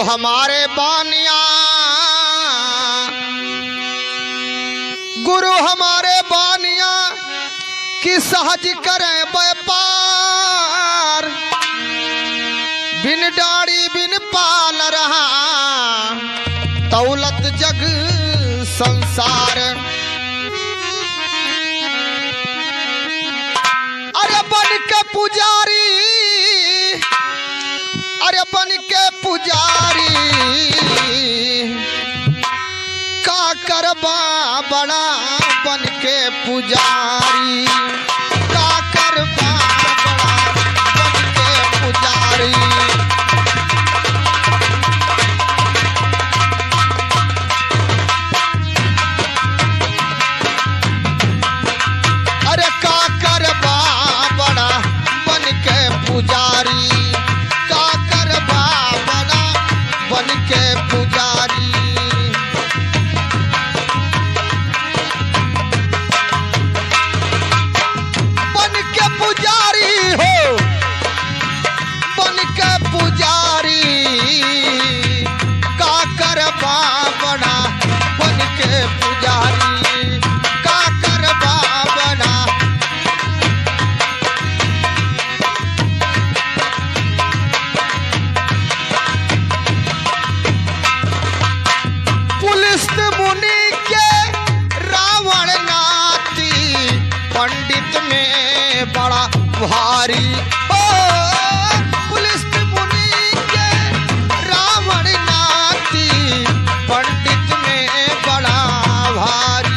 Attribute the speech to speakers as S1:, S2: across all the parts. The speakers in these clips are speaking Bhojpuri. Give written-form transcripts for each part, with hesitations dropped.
S1: हमारे बानिया, गुरु हमारे बानिया कि सहज करें व्यापार, बिन डाड़ी बिन पाल रहा दौलत जग संसार। अरे बन के पुजारी, अरे बन के पुजारी का करबा बड़ा, बन के पुजारी का करबा बड़ा, बन के पुजारी। अरे का करबा बड़ा, बन के पुजारी का करबा बड़ा, बन के पुजारी। पंडित में बड़ा भारी ओ, पुलिस मुनि के रावण नाती, पंडित में बड़ा भारी।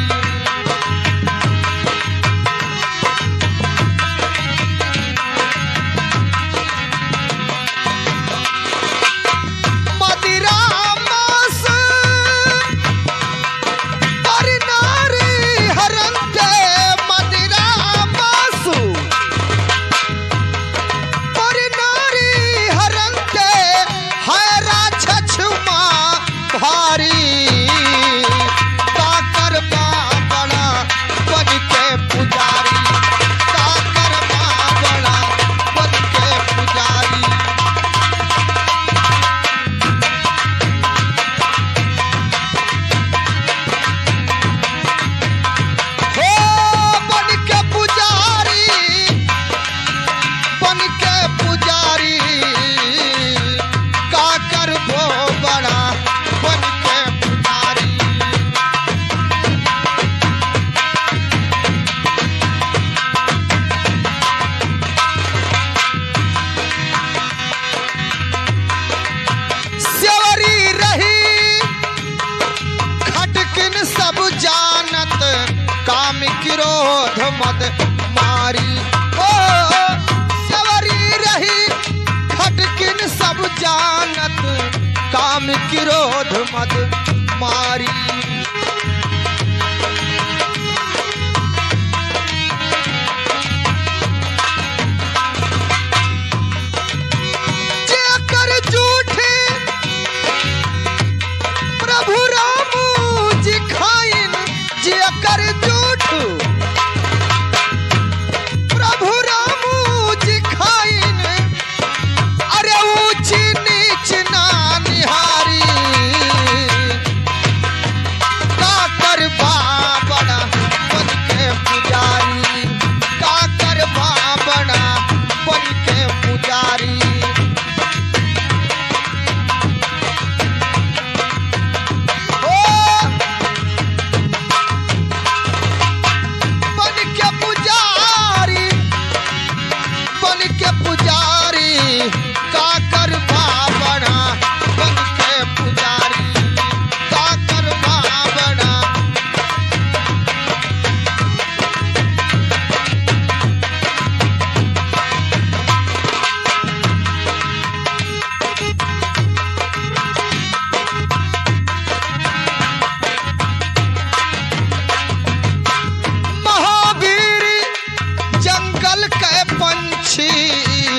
S1: मदिरा मांस और नारी हरण क्रोध मद मारी ओ, सवरी रही खटकिन सब जानत, काम क्रोध मद मारी। जेकर झूठे प्रभु राम जी खाइन, जेकर झूठ प्रभु राम जी खाइन, अरे ऊंच नीच ना निहारी का करबा बड़ा, बन के पुजारी का करबा बड़ा, बन के पुजारी।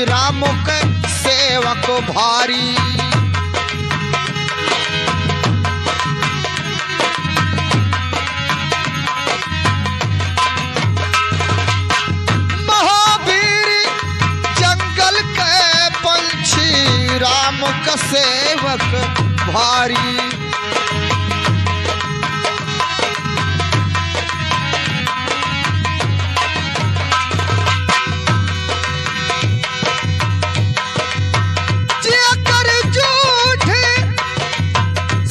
S1: राम के सेवक भारी, महावीर जंगल के पंछी राम का सेवक भारी। जेकर झूठ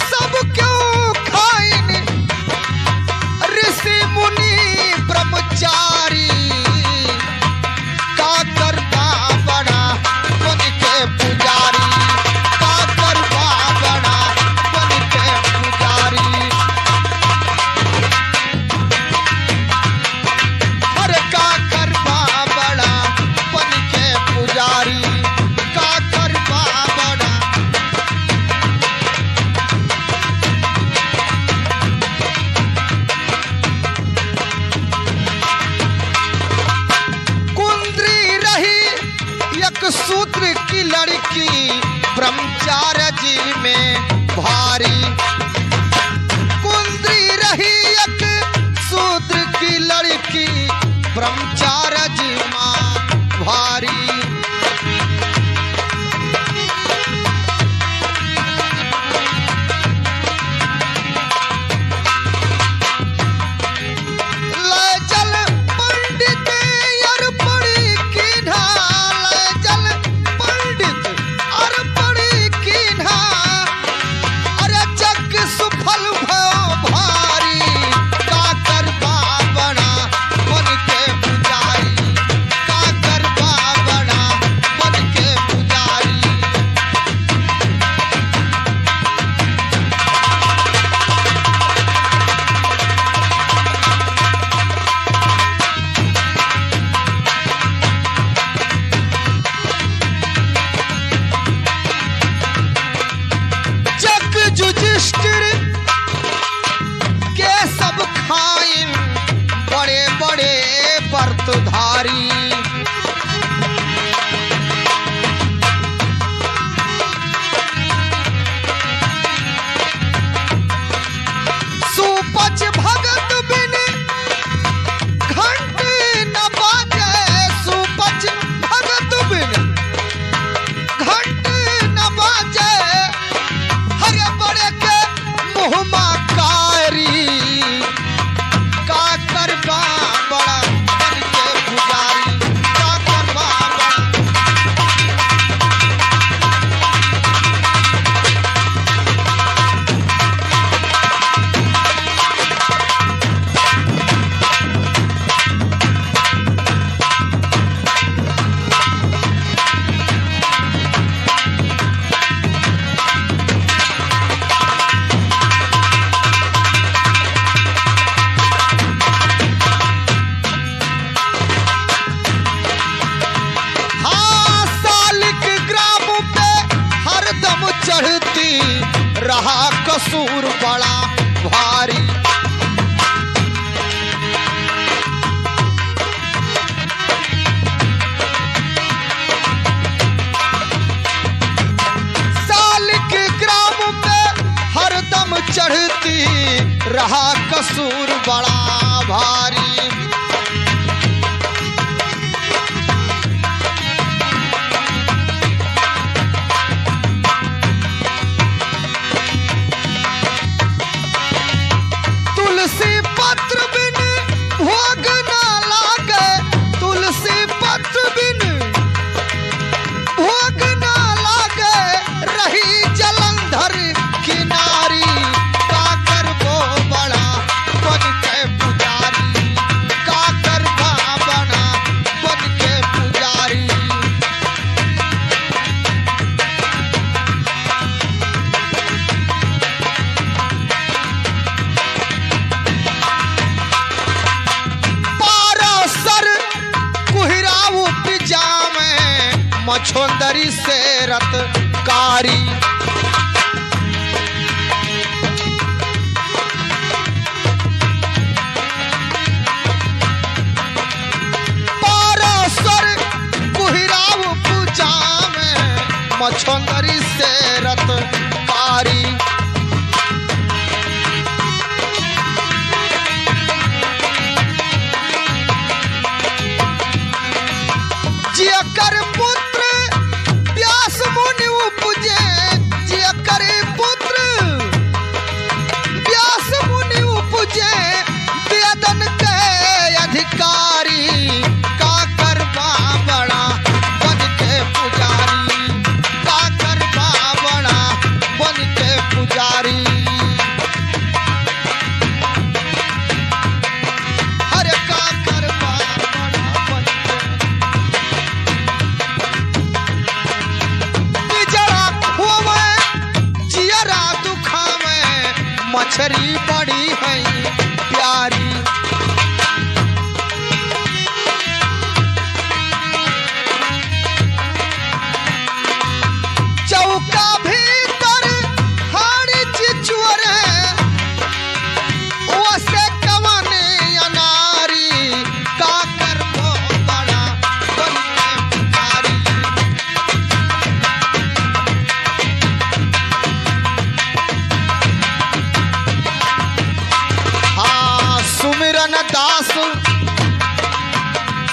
S1: सब क्यों खाइन, ऋषि मुनि ब्रह्मचारी, का करबा बड़ा बन के पुजारी, का करबा बड़ा बन के पुजारी। अरे का करबा बड़ा बन के पुजारी, का करबा बड़ा। कुंद्री रही एक सूत्र की लड़की, ब्रह्मचार्य जी में भारी। कुंद्री रही एक सूत्र की लड़की, ब्रह्मचार्य जी मां भारी। लय जल पंडित अरपड़ी कीन्हा, लय जल पंडित अरपड़ी कीन्हा। अरे जग सुफल भयो भारी, का करबा बड़ा बन के पुजारी, का करबा बड़ा बन के पुजारी। जग युधिष्ठिर के सब खाइन, बड़े बड़े व्रतधारी। सुपच भगत बिन घंट न बाजे, सुपच भगत बिन घंट न बाजे। हरे बड़े के मुहमा कारी, का करबा बड़ा बन के पुजारी, का करबा बड़ा। हाँ, सालिक ग्राम पे हरदम चढ़ती, रहा कसूर बड़ा भारी। सालिक ग्राम पे हरदम चढ़ती, रहा कसूर बड़ा भारी। तुलसी पत्र बिन भोग न लागे, तुलसी पत्र बिन भोग न लागे। रही जलंधर किनारी, का करबो बड़ा बन के पुजारी, का करबा बड़ा बन के पुजारी। पारासर कुहिराऊ पिजामे, मछोंदरी से रतकारी। पारासर कुहिराऊ पिजामे, मछोंदरी से रतकारी। जेकर पुत्र व्यास मुनि उपजे, जेकर पुत्र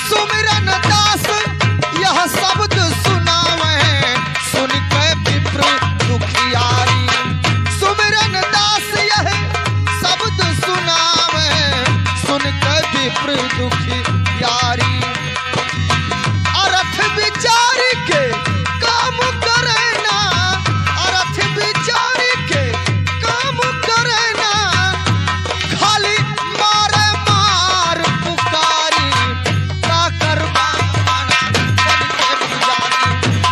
S1: सुमिरन दास यह शब्द सुनावे सुन के विप्र दुखियारी। सुमिरन दास यह शब्द सुनावे सुन के विप्र दुखियारी। अर्थ विचार के काम करे ना, अर्थ विचार के काम करे ना, खाली मारे मार पुकारी। का करवा बड़ा बन के पुजारी,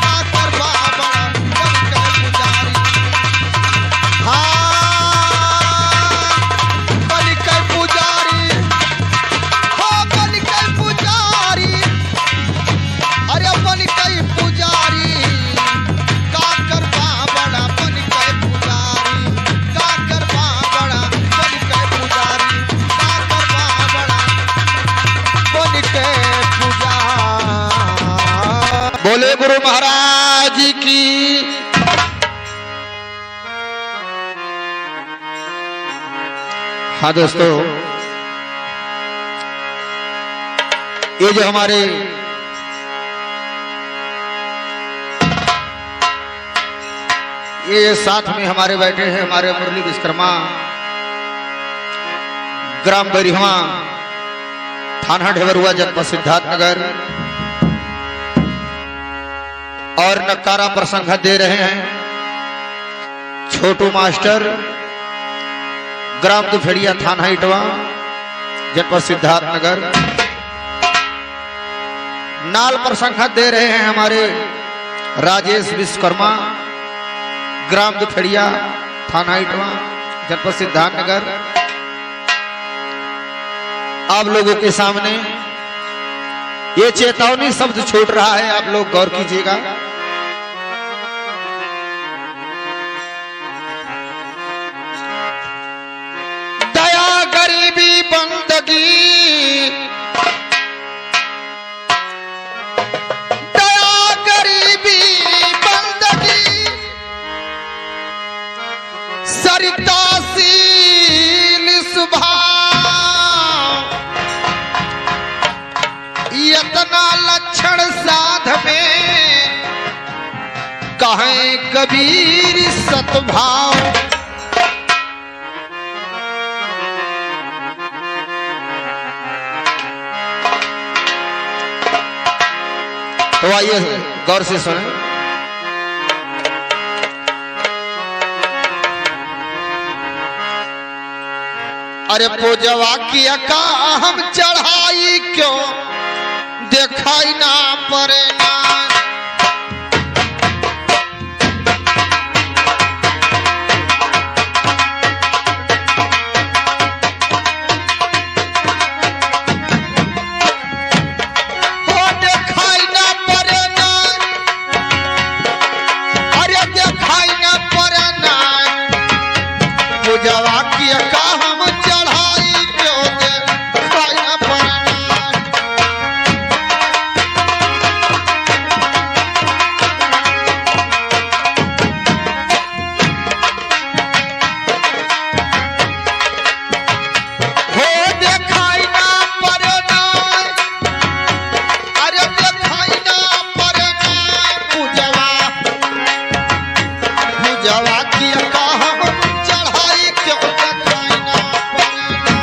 S1: का करवा बड़ा बन के पुजारी। हाँ बन के पुजारी, हो बन के पुजारी, अरे बन के पुजारी। का करवा बड़ा बन के पुजारी, का करवा बड़ा बन के पुजारी, का करवा बड़ा बन के पुजारी। बोले गुरु महाराज की। हाँ दोस्तों, ये जो हमारे ये साथ में हमारे बैठे हैं हमारे मुरली विश्वकर्मा, ग्राम बैरिहवा, थाना ढेबरुआ, जनपद सिद्धार्थनगर, और नकारा प्रसंग दे रहे हैं छोटू मास्टर, ग्राम दुफेड़िया, थाना इटवा, जनपद सिद्धार्थनगर। नाल प्रसंग दे रहे हैं हमारे राजेश विश्वकर्मा, ग्राम दुफेड़िया, थाना इटवा, जनपद सिद्धार्थनगर। आप लोगों के सामने ये चेतावनी शब्द छूट रहा है, आप लोग गौर कीजिएगा। दया गरीबी बंदगी, दया गरीबी बंदगी, सरिताशील स्वभाव, यतना लक्षण साध में कहें कबीर सतभाव। तो आइए गौर से सुने। अरे पूजवा किया का हम चढ़ाई क्यों दिखाई ना पड़े ना। हो दिखाई ना पड़े ना, अरे दिखाई ना पड़े ना। पूजवा किया का हम चढ़ाई क्यों दिखाई ना पड़े ना। हो दिखाई ना पड़े ना, अरे दिखाई ना पड़े ना। पूजवा पूजवा किया का हम चढ़ाई क्यों दिखाई ना पड़े ना।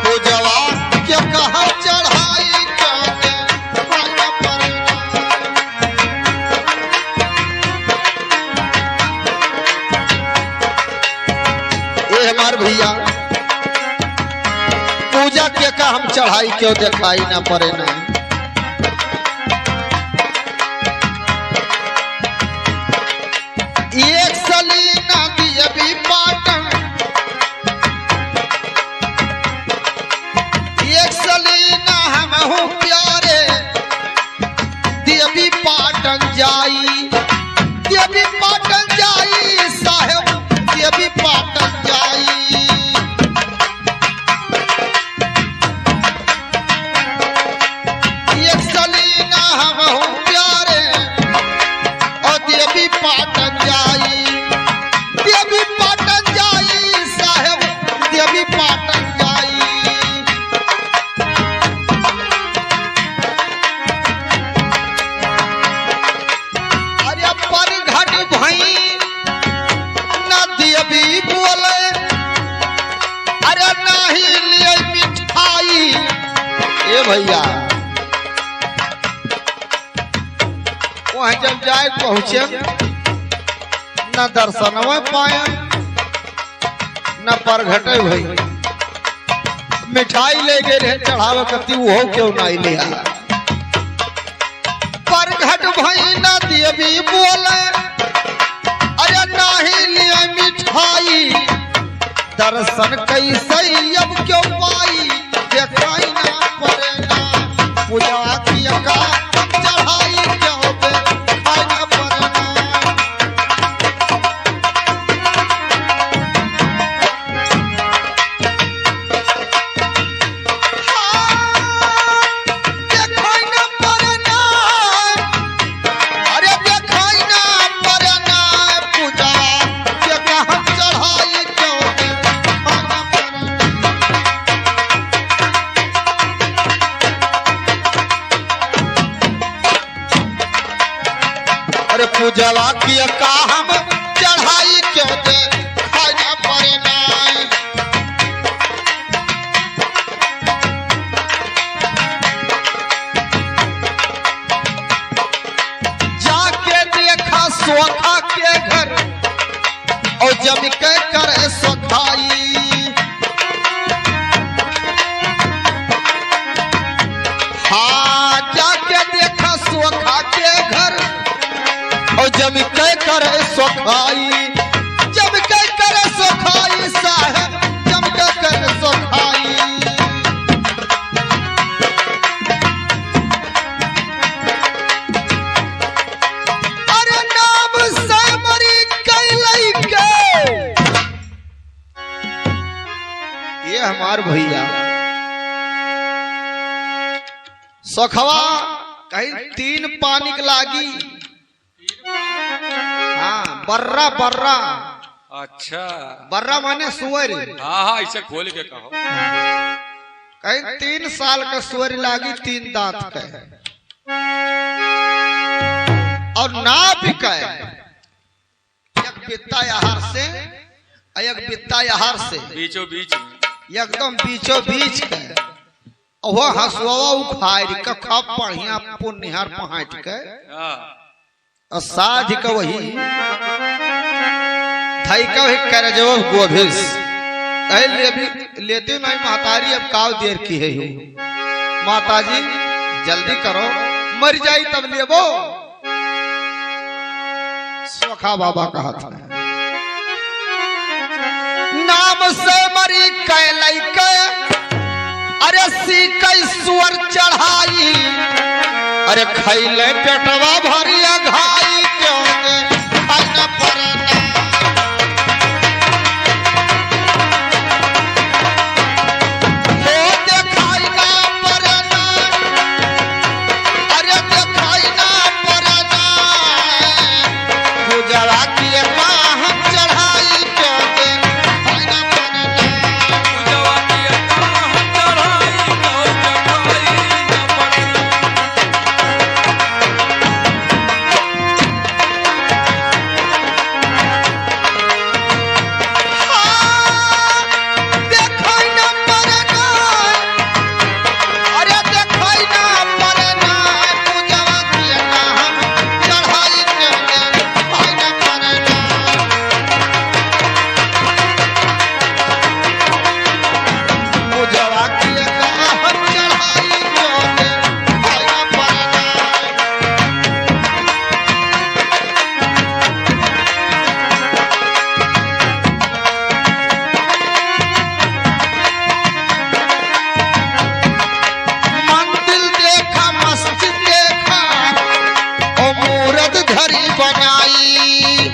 S1: पूजवा किया का हम चढ़ाई क्यों दिखाई ना पड़े ना। ये हमारे भैया पूजा के का हम चढ़ाई क्यों दिखाई ना पड़े ना। एक सलीना दिए भी पाटन, एक सलीना हम हूँ प्यारे, दिए भी पाटन जाई, दिए भी पाटन जाई साहेब, दिए भी पाटन जाई। ए भैया वहां जब जाए पहुंचे न दर्शन पाए न परघटे भई मिठाई ले गए रहे चढ़ावे कती वो क्यों नहीं लिया परघट भई न देवी बोले अरे नहीं लिया मिठाई दर्शन कैसे अब क्यों पाई देखाई ना पड़े ना पूजा किया का चढ़ाई क्यों पे खाई ना पड़े देखाई ना पड़े ना अरे देखाई ना पड़े ना पूजा किया का चढ़ाई क्यों पे खाई ना पड़े अरे पूजवा किया का हम चढ़ाई क्यों दे खाई ना पड़े ना जाके देखा सोखा के घर और जम के करे सोखाई हाँ जाके देखा सोखा के घर और जब कह करे सोखाई जब कह करे सोखाई साहब जब कह करे सोखाई अरे नाम से मरी कैलई के ये हमार भैया सोखवा कहीं 3 पानी के लागी हाँ बर्रा बर्रा
S2: अच्छा
S1: बर्रा माने सुअर
S2: हाँ हाँ इसे खोल के कहो
S1: कहीं 3 साल का सुअर लागी 3 दांत का और ना बिका एक बित्ता यहार से एक बित्ता यहार से
S2: बीचों बीच
S1: एकदम बीचों बीच का वह हसुआ उखाड़ के खा बढ़िया पुनिहार पहाट के और साझ का वही थाई का वही करजो गोभिस ले भी लेते नहीं महतारी अब काव देर की है माताजी जल्दी करो मर जाई तब लेबो सोखा बाबा का हाथ में नाम से मरी कैलई के अरे सी कई सुअर चढ़ाई अरे खैले पेटवा भरिया घाई क्यों के खाई ना पड़े ना हो देखाई ना पड़े ना अरे देखाई ना पड़े ना पूजवा किए हम चढ़ाई क्यों के खाई ना पड़े ना
S2: पूजवा किया हम चढ़ाई क्यों के खाई ना पड़े
S1: देखाई ना पड़े ना अरे देखाई ना पड़े ना पूजवा किए हम चढ़ाई क्यों के खाई ना पड़े ना पूजवा किए हम चढ़ाई क्यों के खाई ना पड़े ना मंदिर देखा मस्जिद देखा ओ मूरत घड़ी बनाई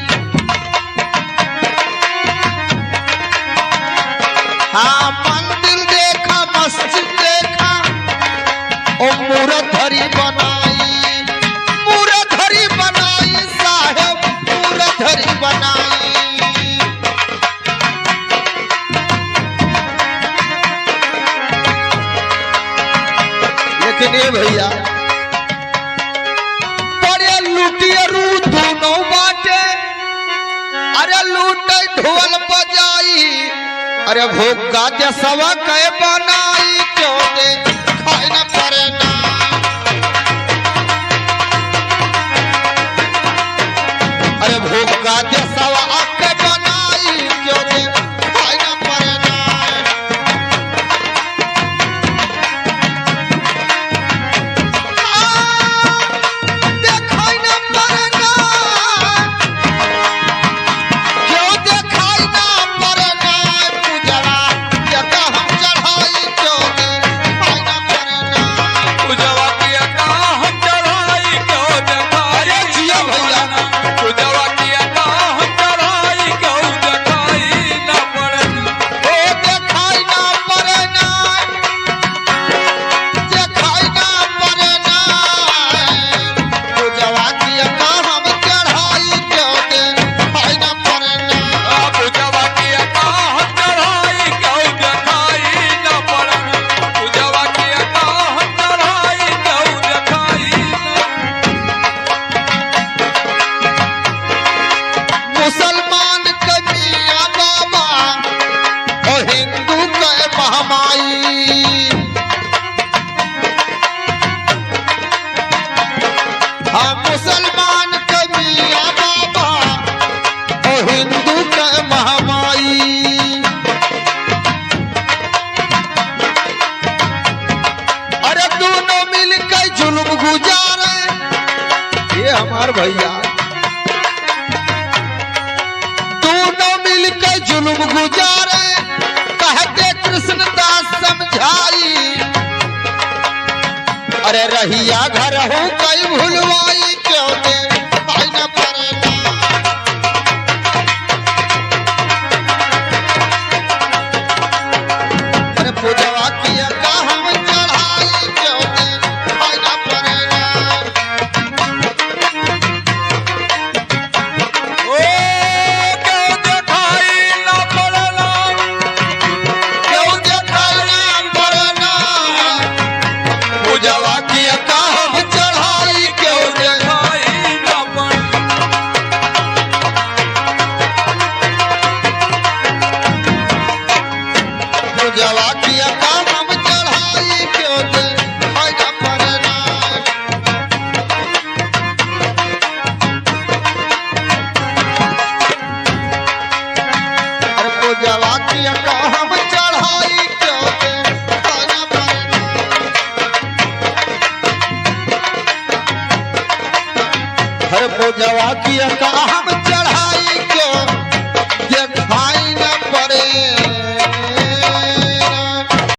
S1: हाँ मंदिर देखा मस्जिद देखा ओ मूरत घड़ी बनाई मूरत घड़ी बनाई साहेब मूरत घड़ी बनाई लेकिन ये भैया बड़े लुटियरू दोनों बाटे अरे लूट ढोल बजाई अरे भोगा जसवा के बनाई क्यों दे भाई न परे ना। अरे भूख का देशवा आके बनाई क्यों दे भाई न परे ना। देखाई न परे ना, क्यों देखाई न परे ना। पूजवा के हम चढ़ाई क्यों दे भाई न परे ना।
S2: पूजवा किया का हम चढ़ाई क्यों देखाई
S1: अरे जिया भैया।
S2: पूजवा किया का हम चढ़ाई क्यों देखाई न पड़ना।
S1: ओ देखाई न परे ना, देखाई न परे ना। पूजवा के हम चढ़ाई क्यों दे भाई न परे ना।
S2: पूजवा किया का हम चढ़ाई क्यों देखाई न पड़ना। पूजवा किया का हम चढ़ाई क्यों देखाई न।
S1: मुसलमान के मियां बाबा और हिंदू के महामाई। हाँ मुसलमान के मियां बाबा और हिंदू के महामाई। अरे दोनों मिलकर जुल्म गुजारे, ये हमार भैया। दोनों मिलकर जुल्म गुजारे, कहते कृष्णदास समझाई। अरे रहिया घर हो कई भूलवाई क्यों दे भाई न परे ना। अरे पूजवा किया का हम चढ़ाई क्यों दे भाई न परे ना।
S2: ओ क्यों देखाई न पड़ना।
S1: क्यों देखाई न परे ना। पूजवा किया का हम चढ़ाई क्यों दे।
S2: देखाई न पड़ना।
S1: पूजवा किया का हम चढ़ाई क्यों दे भाई न परे ना। अरे पूजवा किया का हम चढ़ाई क्यों दे भाई न परे ना। हर पूजवा किया का हम चढ़ाई